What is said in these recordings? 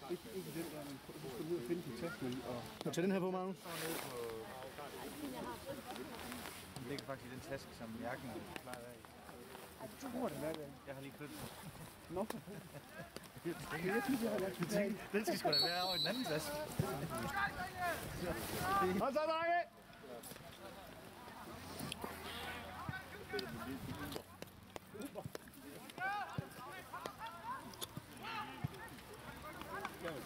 Ikke den der, men du skal ud og finde din tasken i. Kan du tage den her på, Magnus? Den ligger faktisk i den taske, som jakken plejer af. Du bruger det hver dag. Jeg har lige flyttet den. Nå. Jeg synes, jeg har lagt den. Den skal sgu da være over i den anden taske. Og så drenge!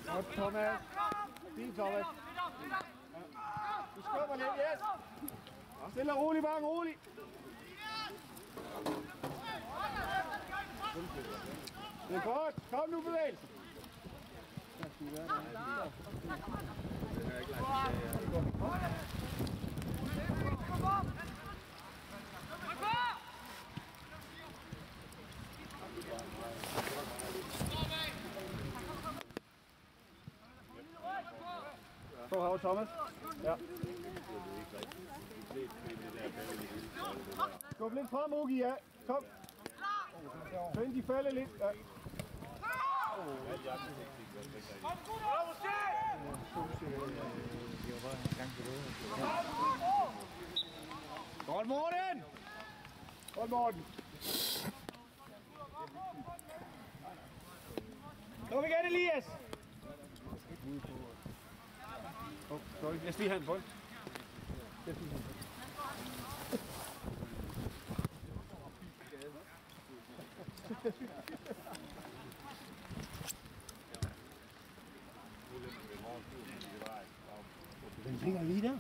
Godt, Thomas. Fint, Thomas. Du skubber lidt, yes. Stille og roligt, bare roligt. Det er godt. Kom nu, bevægelse. Så har Thomas. Ja. Skub lidt frem, Ugi, ja. Kom. Find de falde lidt. Ja. Godt, Morten! Godt, Morten! Kom igen, Elias! Sorry, jeg stiger han bold. Den hænger lige der.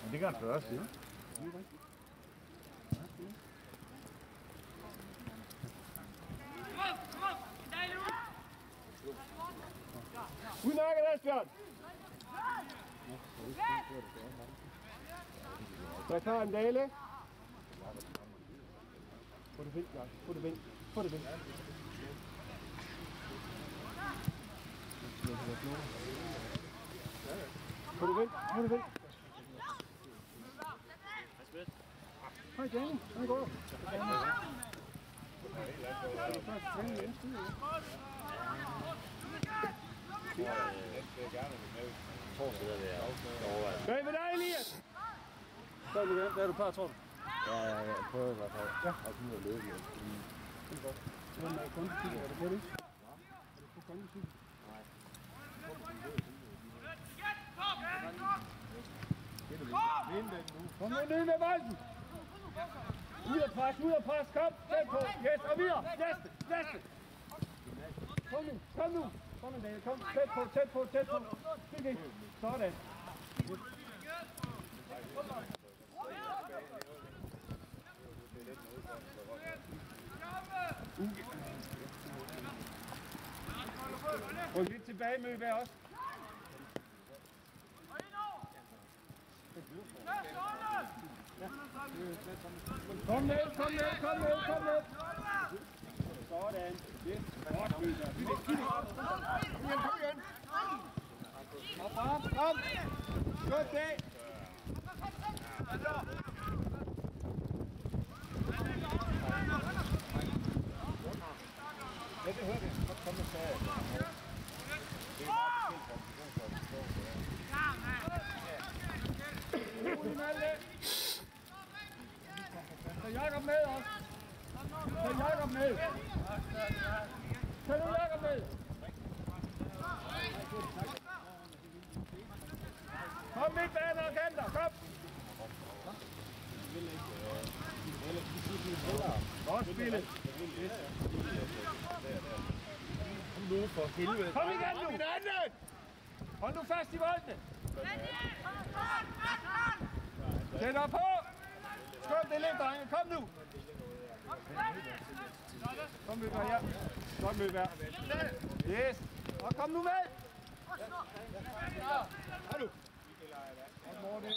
Men det gør han først, ja. Udmærket, Asbjørn! Så tager en Dale. Få det vind, Lars. Få det vind. Få det vind. Få det vind. Få det vind. Hej, Danny. Hvordan går det? Hvad er med dig, Elias? Hvad er du klar, tror du? Ja, jeg prøver i hvert fald. Ja. Og komme ud og løbe. Det er godt. Hvordan er kondicykel? Er du på det? Er du på kondicykel? Nej. Kom nu ned med bolden! Ud af pres, kom! Tæt på! Yes, og videre! Næste! Kom nu! Kom en dag, kom! Tæt på! Fik. Sådan! Ryk lidt tilbage med hver også. Kom ned. Sådan. Yes. Godt, Møller. Kom igen. Og frem. Godt dag. Ja, det hører vi. Kom med sagde. Rolig Malte. Tag Jakob med også. Tag Jakob med. Kom midtbaner og kanter, kom. Godt spillet. Kom nu for helvede. Kom igen nu. Hold nu fast i boldene. Sæt op på. Skub det lidt, drenge. Kom nu. Kom Møller, ja. Godt Møller. Yes. Og kom nu med. Hallo. Godt Morten.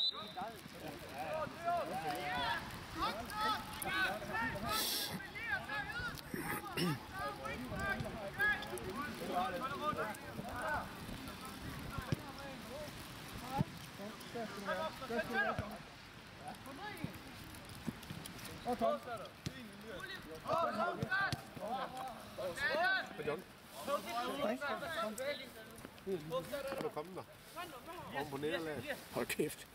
Og kom. Kan du komme der? Om på nederlaget. Hold kæft.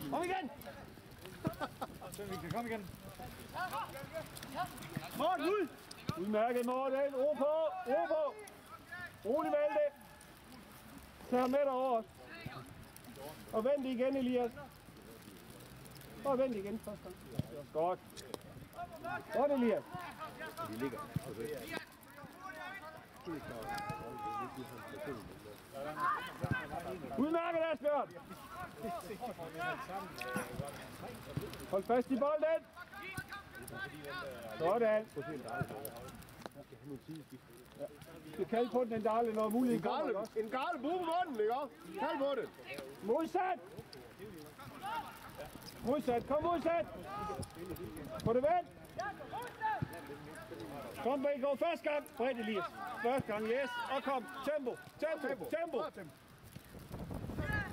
Kom igen! Så vi kan komme igen. Morten, ud! Udmærket, Morten. Ro på, ro på. Rolig Malte. Tag ham med derover også. Og vent igen, Elias. Og vent igen første gang. Godt. Godt, Elias. De ligger. Udmærket, Asbjørn. Hold fast i bolden. Sådan. Du skal kalde på den en dale, når muligheden kommer. En garde, brug på munden, ikke også? Kald på det. Modsat. Modsat, kom modsat. Få det vendt. Kom, man går første gang. Bredt, Elias. Første gang, yes. Og kom. Tempo, tempo, tempo.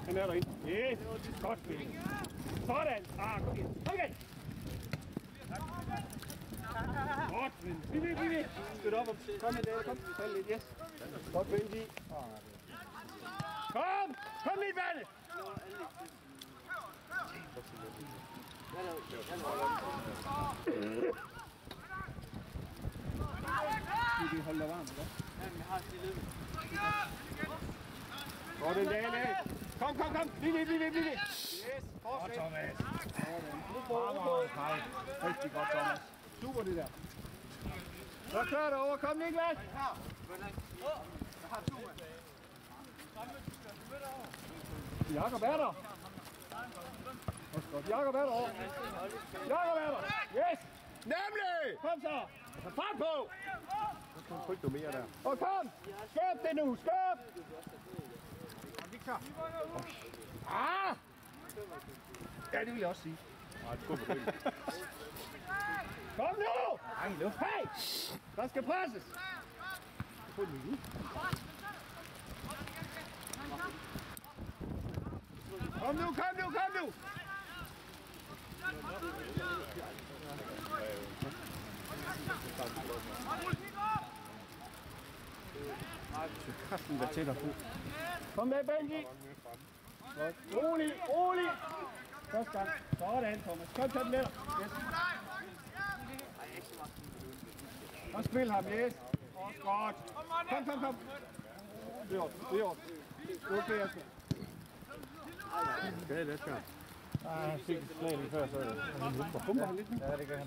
Han er derinde. Yes. Godt spil. Sådan. Kom igen. Kom igen. Godt, men. Vi. Støt op. Kom med det. Kom. Fald lidt, yes. Godt, Benji. Kom. Kom lidt, Valle. Vi holder varmt, ikke? Jamen, jeg har stillet. Godt en dag. Kom. Bliv. Yes. Godt, Thomas. Rigtig godt, Thomas. Super det der. Så klar derovre. Kom, Niklas. Jakob er der. Jakob er derovre. Jakob er der. Yes. Nemlig! Kom så. Så fart på. Tryk du mere der. Og kom. Skøb det nu. Skøb. Ah! Ja, det vil jeg også sige. Nej, det går på det. Kom nu! Hey! Der skal presses! Kom nu! Kraften er tættere på. Kom med, Benji! Rolig! Første gang. Sådan, Thomas. Kom, tag den med dig. Yes. Og spil ham, yes. Også godt. Kom. Det er ordentligt. Okay, Asger. Skal det, Asger? Jeg fik et slag lige før, så Bumper han lidt nu? ja, det kan han.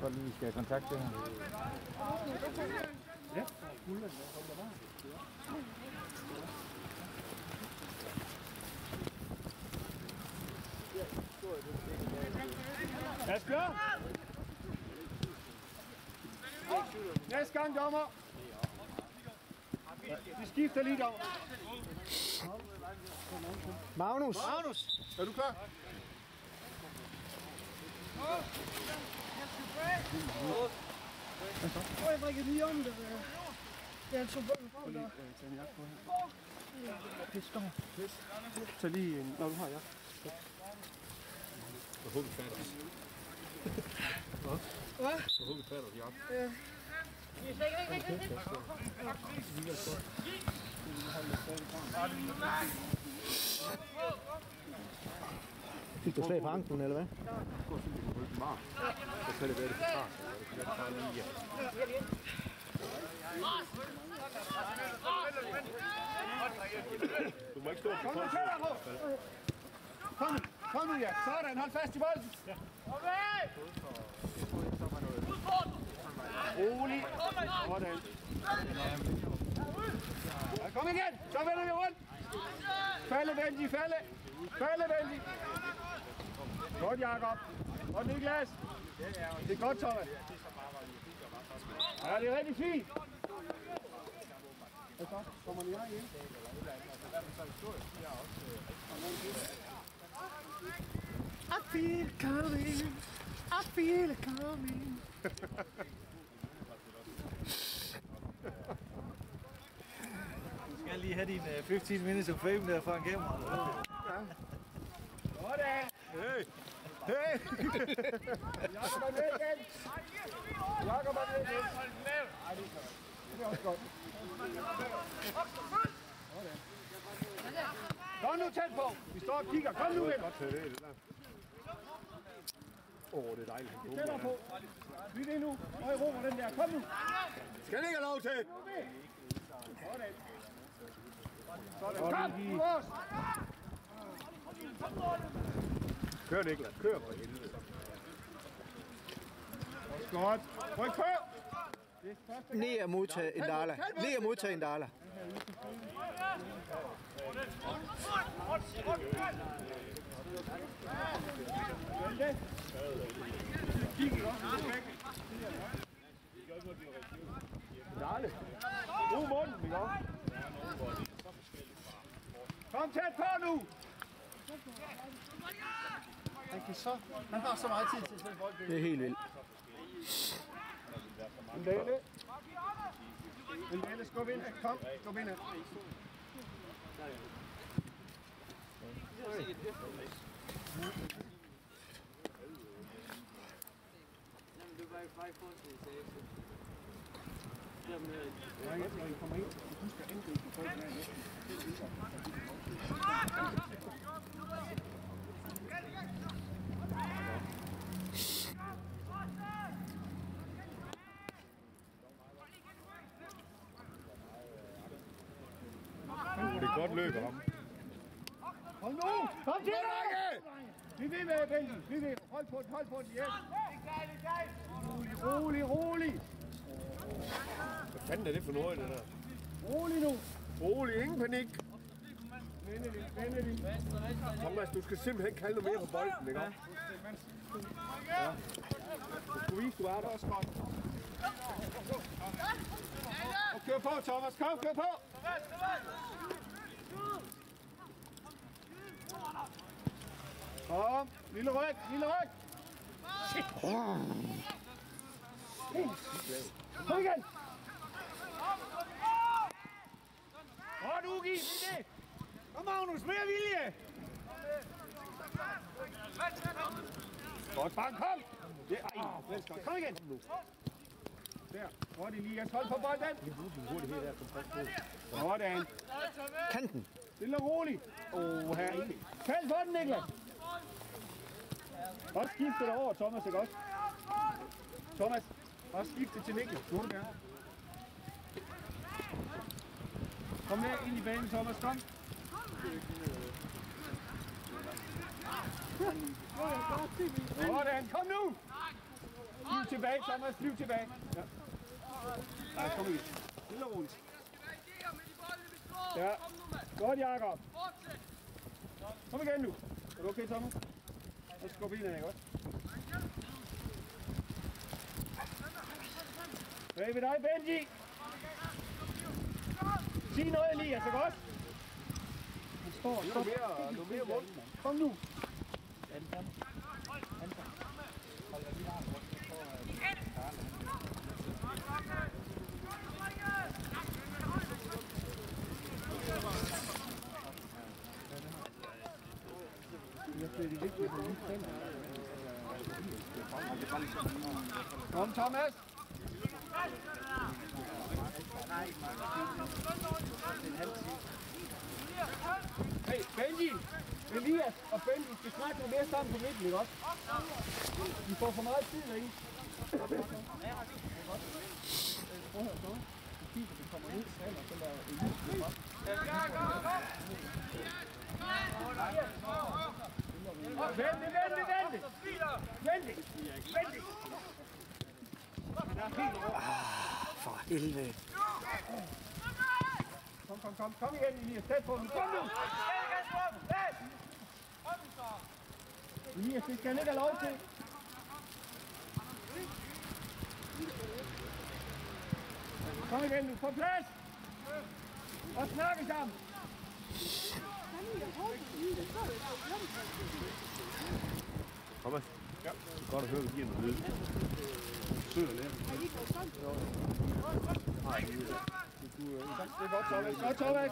Godt lige, vi skal have kontakt til ham. Ja. Asbjørn! Næste gang, dommer. Vi skifter lige, dommer. Magnus! Er du klar? Jeg drikker lige om det. Det er en super frem der. Pis. Så lige en... Nå, du har jeg. Jeg håber, vi fatter os. Hvad? Jeg håber, vi fatter os, Jacob. Ja. Fik du slag på anklen, eller hvad? Det går simpelthen på ryggen meget. Så kan det være, det forklarer sig. Det kan bare lige... Du må ikke stå på Kom nu, ja. Sådan, hold fast i bolden. Rolig. Sådan. Ja, kom igen. Så vender vi rundt. Falde, Benji. Godt, Jakob. Godt, Niklas. Det er godt, Thomas. Ja, det er rigtig fint. Hvad så? Kommer ni her igen? I feel it coming. Du skal lige have din 15 minutes of fame der foran kameraet. Sådan. Hey! Hey! Jakob er med igen. Jakob er med igen. Ej, det er også godt. Kom nu tæt på. Vi står og kigger. Kom nu ind. Det er dejligt. Tættere på. Byt ind nu. Og i ro med den der. Kom nu. Skal det ikke have lov til? Sådan. Sådan. Kom. Nu også. Kør, Niklas. Kør for helvede. Godt. Ryk kør. Ned og modtage en dollar. Ned og modtage en dollar. Darle. Brug munden, ikke også? Kom tæt på nu. Han har så meget tid til at spille bold. Det er helt vildt. En Dale, skub ind. Kom, skub ind. Det er godt løb af ham. Kom nu! Kom til dig! Vi vil med, Benji. Vi vil. Hold på den, hold på den. Yes. Rolig, rolig. Hvad fanden er det for noget, det der? Rolig nu. Rolig, ingen panik. Vende lige. Thomas, du skal simpelthen kalde noget mere på bolden, ikke? Ja. Du skulle vise, du er der. Også godt. Og kør på, Thomas. Kom, kør på. Kom. Lille ryg, lille ryg. Kom igen. Godt, Ugi. Det. Kom, Magnus. Mere vilje. Godt, bare kom. Det er kom igen. Der. Godt, Elias. Hold på bolden. Sådan. Kanten. Stille og roligt. Her. Kald for den, Niklas. Også skifte det over, Thomas, ikke også? Thomas, også skifte til Niklas. Nu du gerne. Kom med ind i banen, Thomas. Kom. Sådan. Kom nu. Flyv tilbage, Thomas. Flyv tilbage. Ja. Nej, kom igen. Stille og roligt. Ja. Godt, Jakob. Kom igen nu. Er du okay, Thomas? Og skub ind, ikke også? Bag ved dig, Benji. Sig noget, Elias, ikke også? Han står. Noget mere mund. Kom nu. Kom, Thomas. Hey, Benji, Elias og Benji skal snakke noget mere sammen på midten, ikke også? Vi får for meget tid, ikke? Prøv at høre, så. Vi kommer ud, og så lader Elias op. Vente! For helvede. Kom igen, Elias. Tæt på den. Kom nu! Elias, det skal han ikke have lov til. Kom igen nu. På plads! Og snakke sammen. Thomas. Ja. Det er godt at høre, at du giver noget lyd. sidder lidt. Det er godt, Thomas. Godt, Thomas.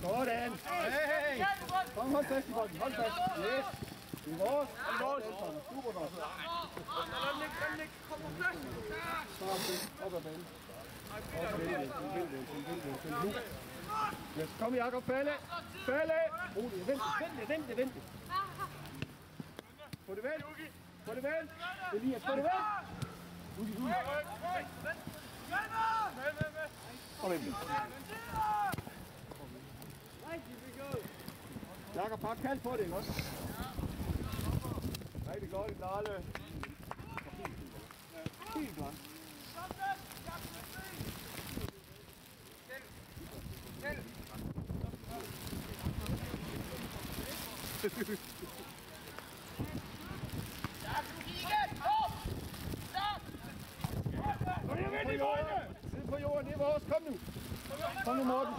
Sådan. Hey! Kom, hold fast i bolden. Hold fast. Yes. Det er vores. Super godt. Op ad banen. Yes, kom Jakob, falde. Rolig, vent. Få det vendt. Elias, få det vendt. Og vent. Jakob, bare kald på det, ikke også? Rigtig godt i Darle. Helt godt. Sid på jorden, det er vores. Kom nu. Kom nu, Morten.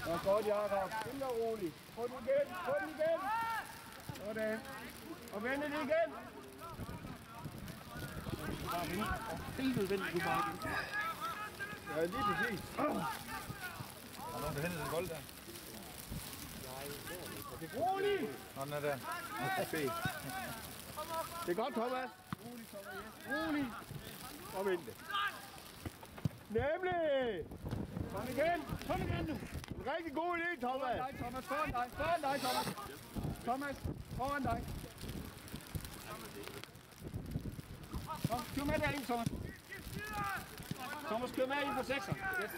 Ja, godt, Jakob. Stille og roligt. Få den igen. Sådan. Og vende det igen. Bare vende. Og vende du bare igen. Ja, lige præcis. Har nogen, der hentede den bold der? Rolig! Nå, den er der. Det er godt, Thomas. Rolig. Og vente. Nemlig! Kom igen nu. En rigtig god idé, Thomas. Foran dig, Thomas. Thomas, foran dig. Kom, kør med derind, Thomas. Thomas, kør med ind på 6'eren. Yes.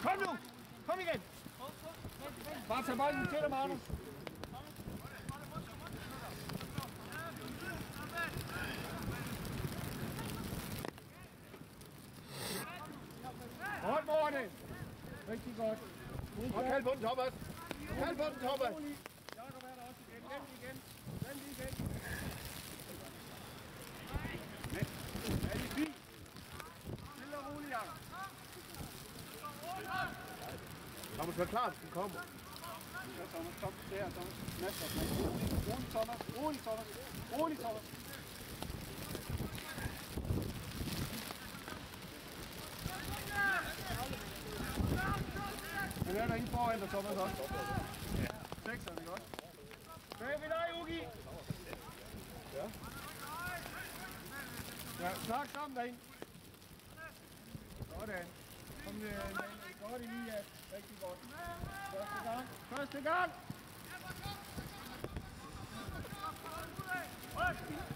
Kom nu! Kom igen! Bare tag bolden til dig, Magnus. Godt, Morten! Rigtig godt. Og kald på den, Thomas. Jakob er der også igen. Vend igen. Ja, det er fint. Stille og roligt, Jakob. Thomas, vær klar, den kommer. Ja, Thomas, stop. Der, Thomas. Masser. Rolig, Thomas. Den er derinde foran dig, Thomas, også. Ja. 6'eren, ikke også? Bag ved dig, Ugi. Ja. Ja, snak sammen derinde. Sådan. Kom med godt i lige, rigtig godt. Første gang.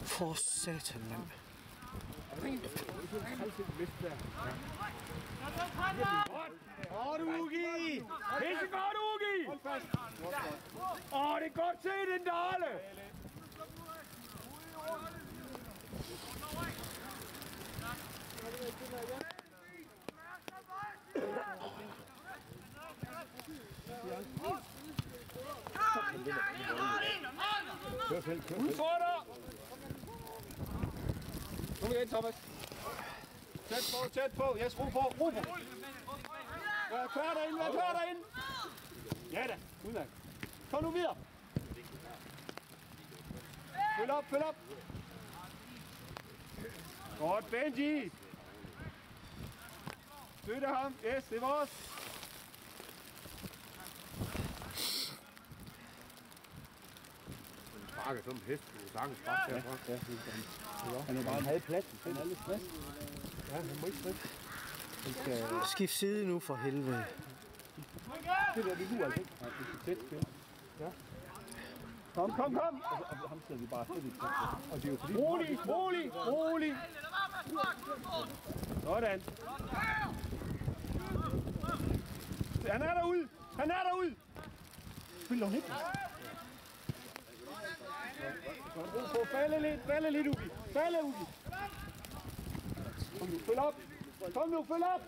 For satan, mand. Åh, du Ugi! Pisse godt, Ugi! Hold fast. Åh, det er godt set, den Darle! Udfordrer! Kom igen, Thomas. Tæt på. Yes, ro på. Vær klar derinde. Ja da, udmærket. Kom nu videre. Følg op. Godt, Benji. Støtte ham. Yes, det er vores. Sparker som en hest. Du sagtens sparke herfra. Ja, han er bare en halv plads. Han er lidt stress. Ja, han må ikke stress. Skift side nu for helvede. Det der, det duer altså ikke. Nej, det er tæt spil. Ja. Kom. Og ham sidder vi bare slet ikke. Og det er jo fordi... Rolig. Sådan. Han er derude. Spil dog ikke. Falde lidt, Ugi. Kom nu, følg op.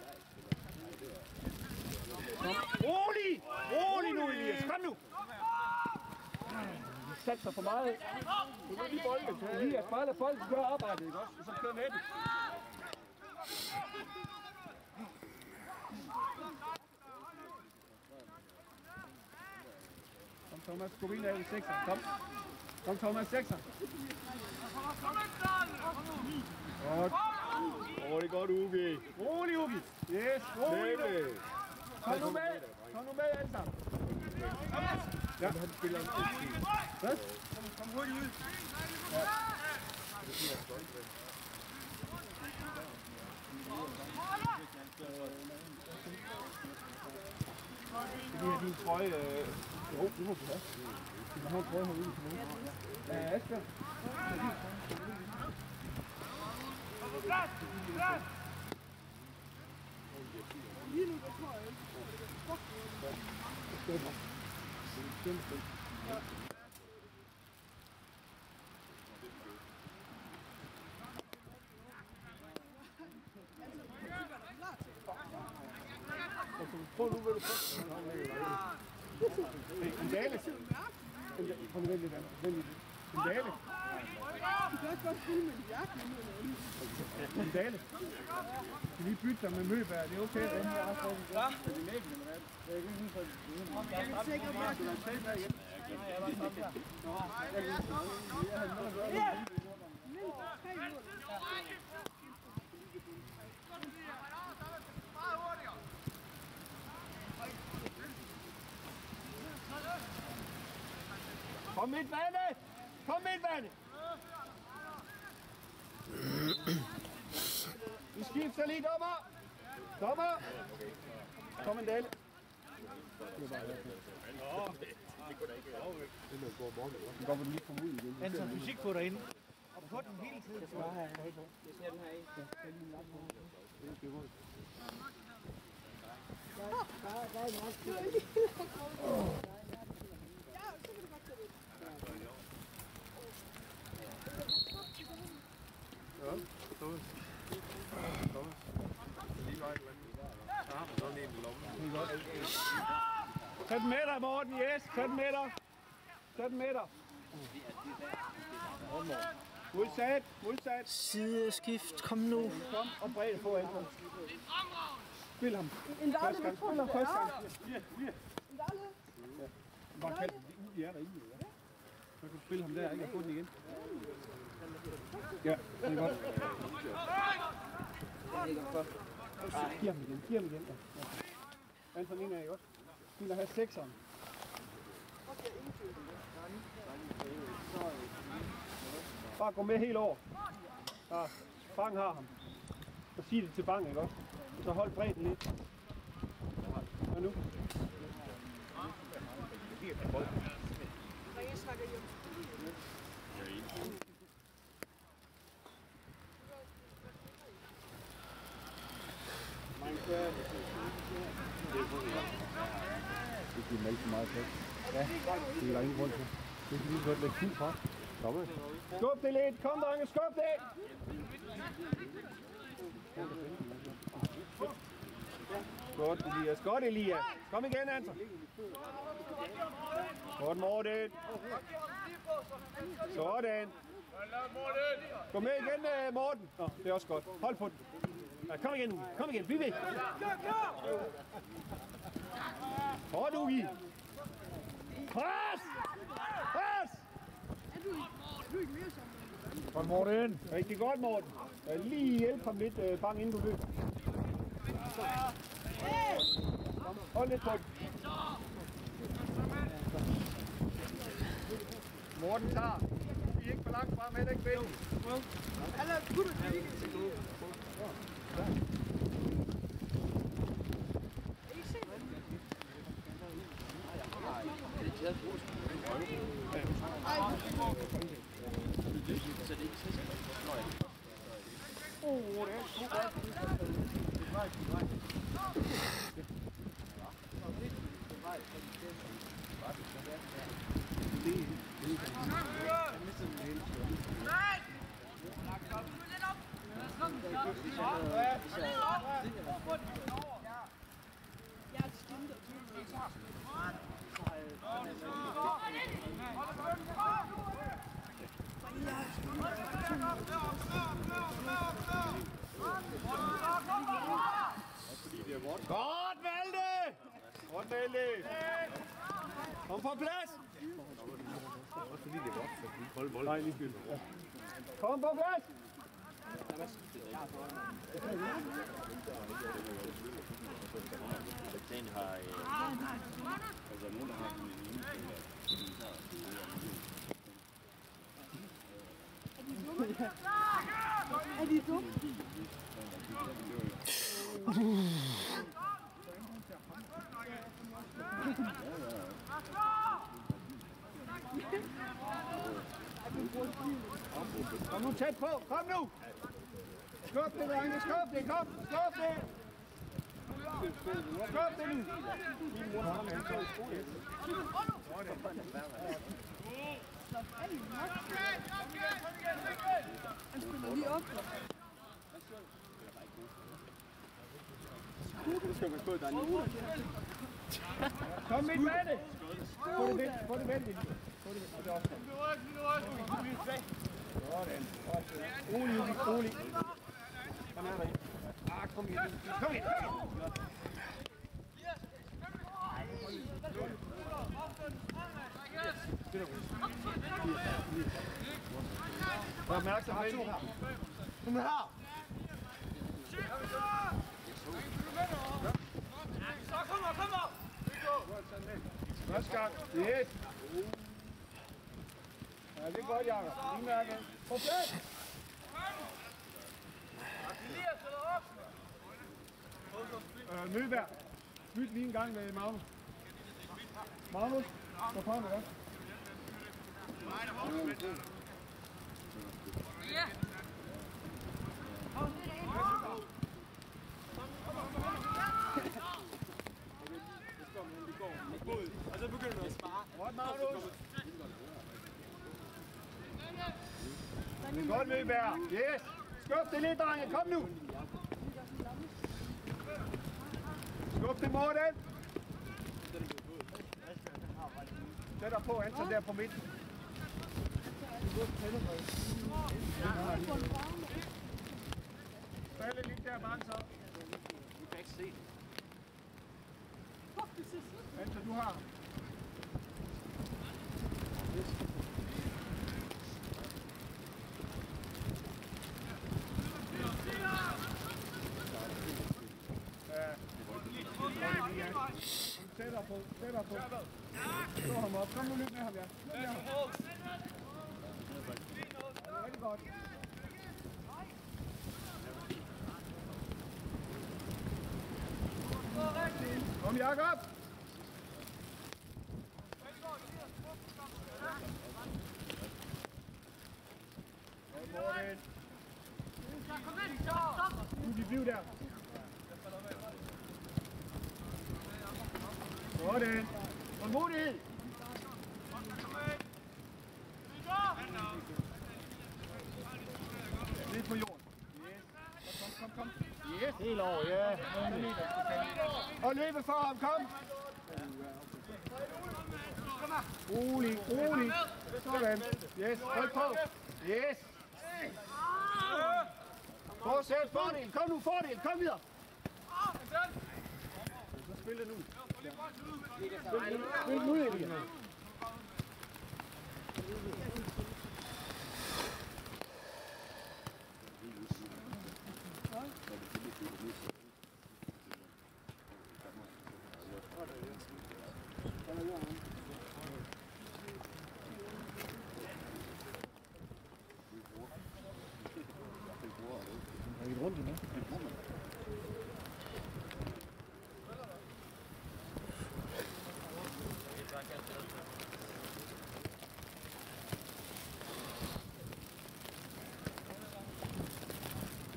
Rolig nu, Elias. Kom nu. sat sig for meget. Du må lige bolden. Lige at spejle bolden, gør arbejdet, ikke også? Og så kører nettet. Kom Thomas, gå ind af i 6'eren. Kom. Kom Thomas, 6'eren. Godt. Det er godt, Ugi. Rolig, Ugi. Yes, rolig. Kom nu med. Kom nu med alle sammen. Ja. Han spiller en hvad? Kom hurtigt ud. Ja. Det her din trøje. Jo, det må du have. Du må have en trøje herude. Ja, Asger. Lige nu, der tror jeg ikke. Prøv nu, hvad du får. En dale. Kom nu, vent lidt. En dale. Du kan også godt spille med en jakke. En dale. Skal lige bytte dig med Møberg? Det er okay, den her afstand. Ja. Er det næggen, eller hvad? Jeg kan ikke for det. Jeg er sikker på, at du har selv der igen. Kom midt vandet! Kom midt vandet! Vi skifter lige, dommer! Dommer! Kom en dale. Den går vel lige komme ud igen. Han tager fysik på derinde. Og på den hele tiden. Jeg ser den her i. Ja, den er på. Der er en ret til. Ja, Thomas. Lige vej, tag den med dig, Morten. Yes, tag den med dig. Tag den med dig. Modsat. Sideskift, kom nu. Kom og bredde på Anton. Spil ham. En dalle. Spil ham første gang. En dalle. Bare kald den ud i jer derinde. Så kan du spille ham der, ikke? Og få den igen. Ja, det er godt. Giv ham igen. Ja. Anton ind af, ikke også? Spiller her 6'eren. Bare gå med helt over. Ja, Bang har ham. Så sig det til Bang, ikke også? Så hold bredden lidt. Og nu? Jeg snakker jo. Det giver mig ikke så meget plads. Ja, det er der ingen grund til. Det kan lige godt lægge fint fra. Kom. Skub det lidt. Kom, drenge. Skub det. Godt, Elias. Godt, Elias. Kom igen, Anton. Godt, Morten. Sådan. Kom med igen, Morten. Nå, det er også godt. Hold på den. Ja, kom igen, kom igen. Bliv væk. Hårdt, Ugi. Pres! Pres! Du er ikke mere sammen. Godt, Morten. Rigtig godt, Morten. Lige hjælp ham lidt, Bang, inden du løber. Hold lidt på den. Morten tager. Vi er ikke for langt frem, heller ikke bedre. Eller kunne du ikke? Godt med det. Kom på plads. Også fordi det er godt, så vi holder bolden. Nej, lige kom på plads. Den har altså nogen der har Er de dumme? Kom nu tæt på. Kom nu. Skub det, drenge. Skub det. Kom. Skub det. Skub det nu. Han spiller lige op. Kom midt med det. Få det vendt. Sådan. Rolig. Kom her, drenge. Kom igen. Kom igen. Vær opmærksom. Kom her. Så kommer! Første gang. Yes. Ja, det er godt, Jacob. Lige mærke. På plads. Mølberg. Byt lige en gang med Magnus. Magnus, så kommer det. Og så begynder du at spare. Godt, Magnus. Det er godt, Mølberg. Yes. Skub det lidt, drenge. Kom nu. Skub det, Morten. Sæt dig på, Anton, der på midten. Falde lidt der, bare så. Du kan ikke se. Anton, du har. Sæt dig på. Slå ham op. Kom nu lidt med ham, ja. Rigtig godt. Kom, Jacob. Nu de bliver der. Sådan. Tålmodighed. Lidt på jorden. Yes. Kom. Yes. Helt over, ja. Og løbe for ham, kom. Rolig. Sådan. Yes, hold på. Yes. Fortsæt, fordel. Kom nu, fordel. Kom videre. Så spil det nu. Spil nu, Elia. Er vi rundt i nu?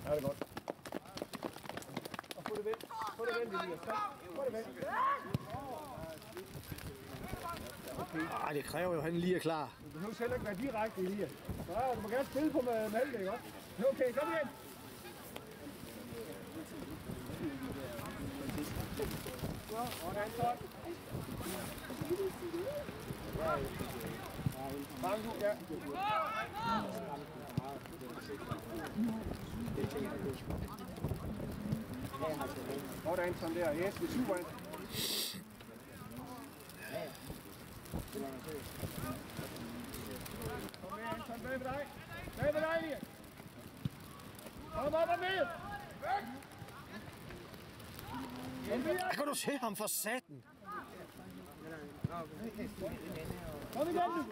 Ja, det er godt. Og få det vendt. Få det vendt, Elias. Få det vendt. Ej, det kræver jo, at han lige er klar. Du behøver heller ikke være direkte, Elias. Ja, du må gerne spille på med Malte, ikke også? Okay, kom igen. Og Anton. Bang du, ja. Og Anton der. Yes, det er super. Kom med, Anton, bag ved dig. Bag ved dig, Elias. Kom op og med. Kan du se ham for satan? Kom igen nu.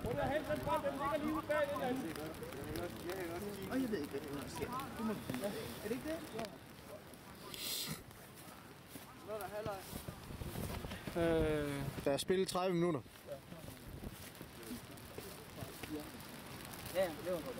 Prøv at hente den bold, den ligger lige ude bag den anden. Jeg ved ikke, hvad det er. Er det ikke det? Der er spillet 30 minutter. Ja, det var godt.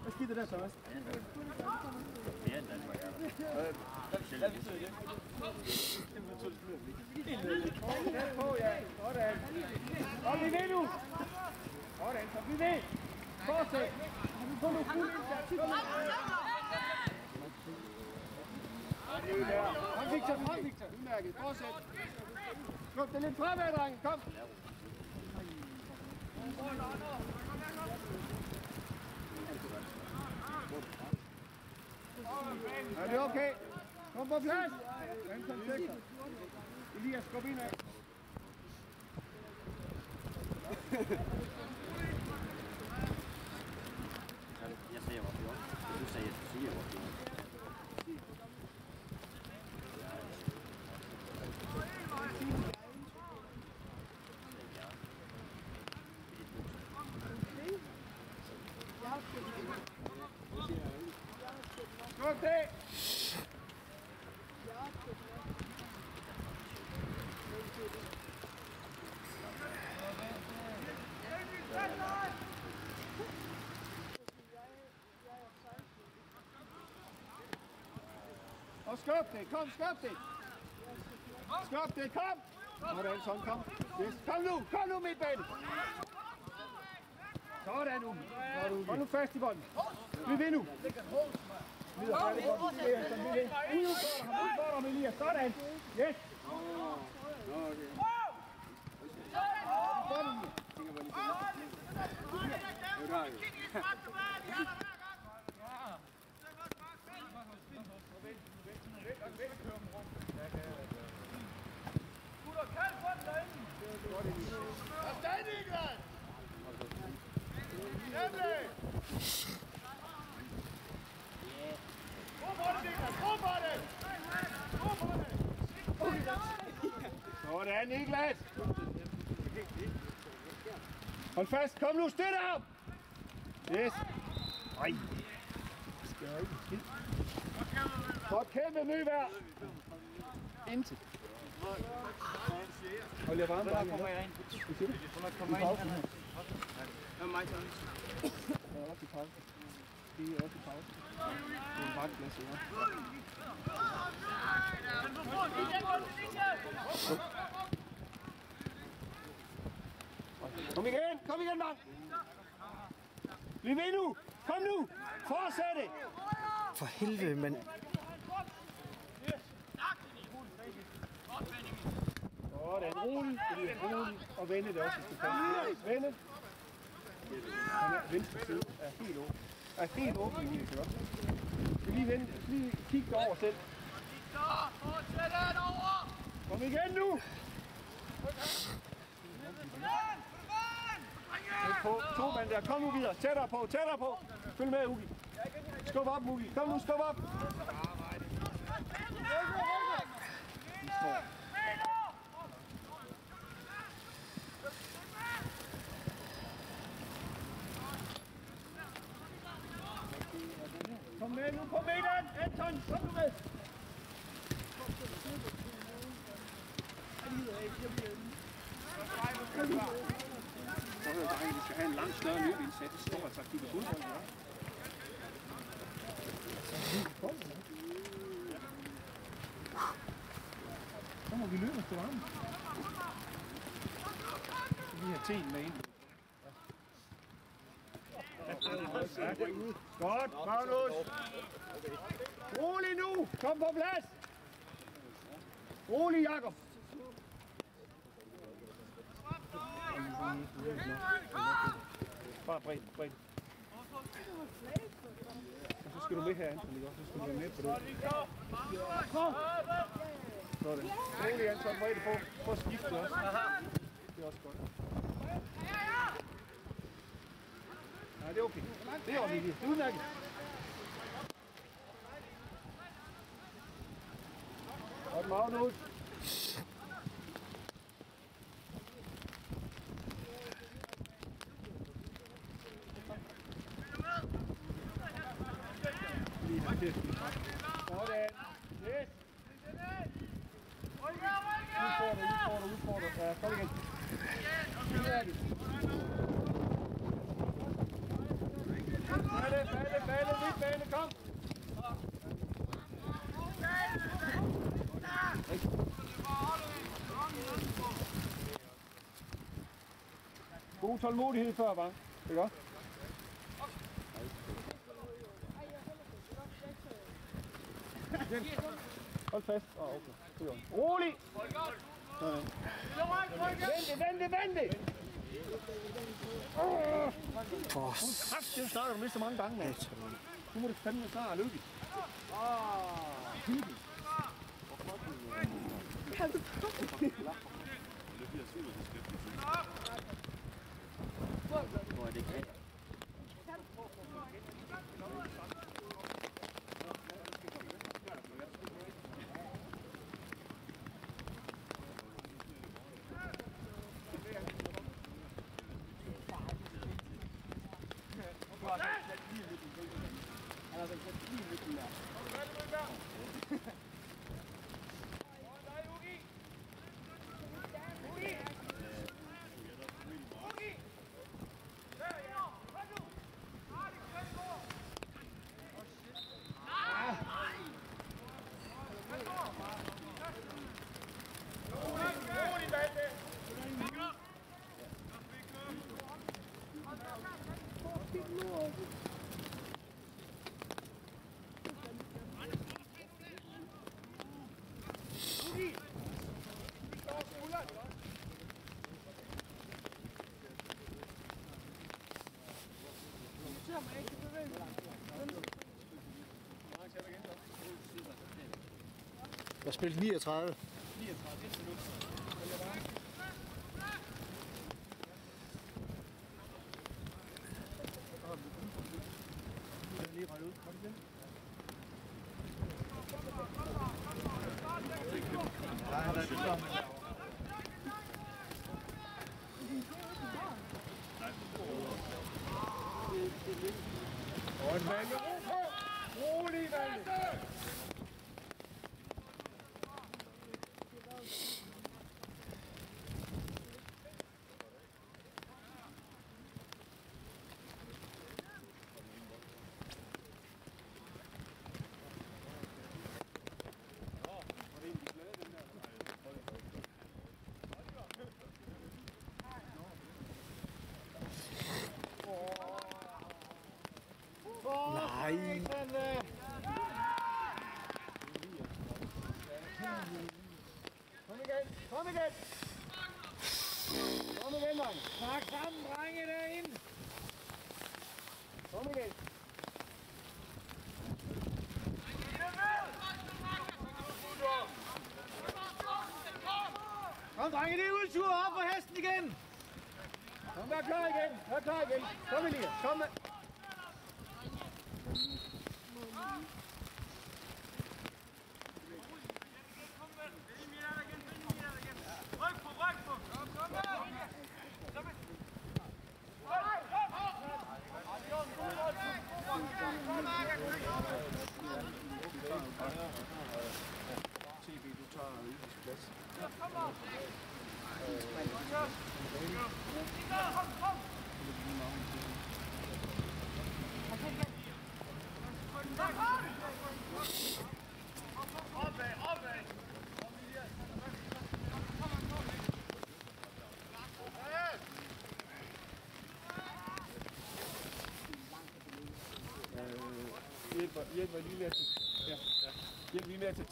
Hvad skete der så også? Mere end Danmark er der. Hvad betyder det? Tæt på, ja. Sådan. Og vi ved nu. Sådan, så vi ved. Fortsæt. Kom nu, fuld indsats. Kom, Victor. Kom, Victor. Udmærket. Fortsæt. Skub det lidt fremad, drenge. Kom. Er det okay? Kom på plads. Anton 6. Elias, skub ind af. Jeg sagde, hvor fjort. Du sagde, jeg skulle sige, hvor fjort. Skub det! Og skub det! Kom, skub det! Skub det! Kom! Sådan, sådan, kom. Yes. Kom nu midtbanen! Sådan nu. Hold nu fast i bolden. Vi vil nu. Videre, det godt. Udfordrer ham, Elias. Sådan. Yes. Sådan, Niklas! Hold fast, kom nu, støtte ham! Yes! Ej! Godt kæmpe møvær! Indtil. Hold jer varme, drenge. Kommer jeg ind? Hvad siger du? Kommer jeg ind? Ja, mig så. Jeg er også i pause. Vi er også i pause. Det er en vagtplads, ja. Kom igen, mand! Bliv ved nu! Kom nu! Fortsæt det! For helvede, mand. Sådan, roligt, og vende det også, hvis du kan. Vende. Han er venstre side, er helt åben. Er helt åben, lige kan godt. Skal lige vende, lige kigge over selv. Kom igen nu! På, to mand der, kom nu videre, tættere på. Følg med, Ugi. Skub op, Ugi. Kom nu, skub op. Kom med nu på midten, Anton, kom nu med. prøv at høre, drenge, vi skal have en langt større løbeindsats. Det står altså kigge fodbold, ja. Så må vi løbe til varme. Vi har teen med ind. Godt, Magnus. Rolig nu. Kom på plads. Rolig, Jakob. Bare bredt. Og så skal du med her, Anton, ikke også? Så skal du være med på det. Sådan. Rolig, Anton, bredt på. Prøv at skifte også. Det er også godt. Nej, det er okay. Det er okay. Det er udmærket. Godt, Magnus. Sådan. Yes. Udfordrer. Ja, kom igen. Udmærket. Balle, midtbane, kom! God tålmodighed før, var. Ikke også? Hold fast. Okay. Rolig! Vente! Hun snakker du med så mange gange, mand. Nu må det fandme snart lykke. Hvor er det ikke? Der spillet 39. Og Valle, rolig, Valle. Nej. Kom igen, mand. Snak sammen, drenge derinde. Kom igen. Kom, drenge, det er udtur op på hesten igen. Kom, vær klar igen. Kom, Elias. Kom med. TV, du tager Ylvis plads. Kom! Hjælp mig lige med at... Ja. Hjælp lige med at tage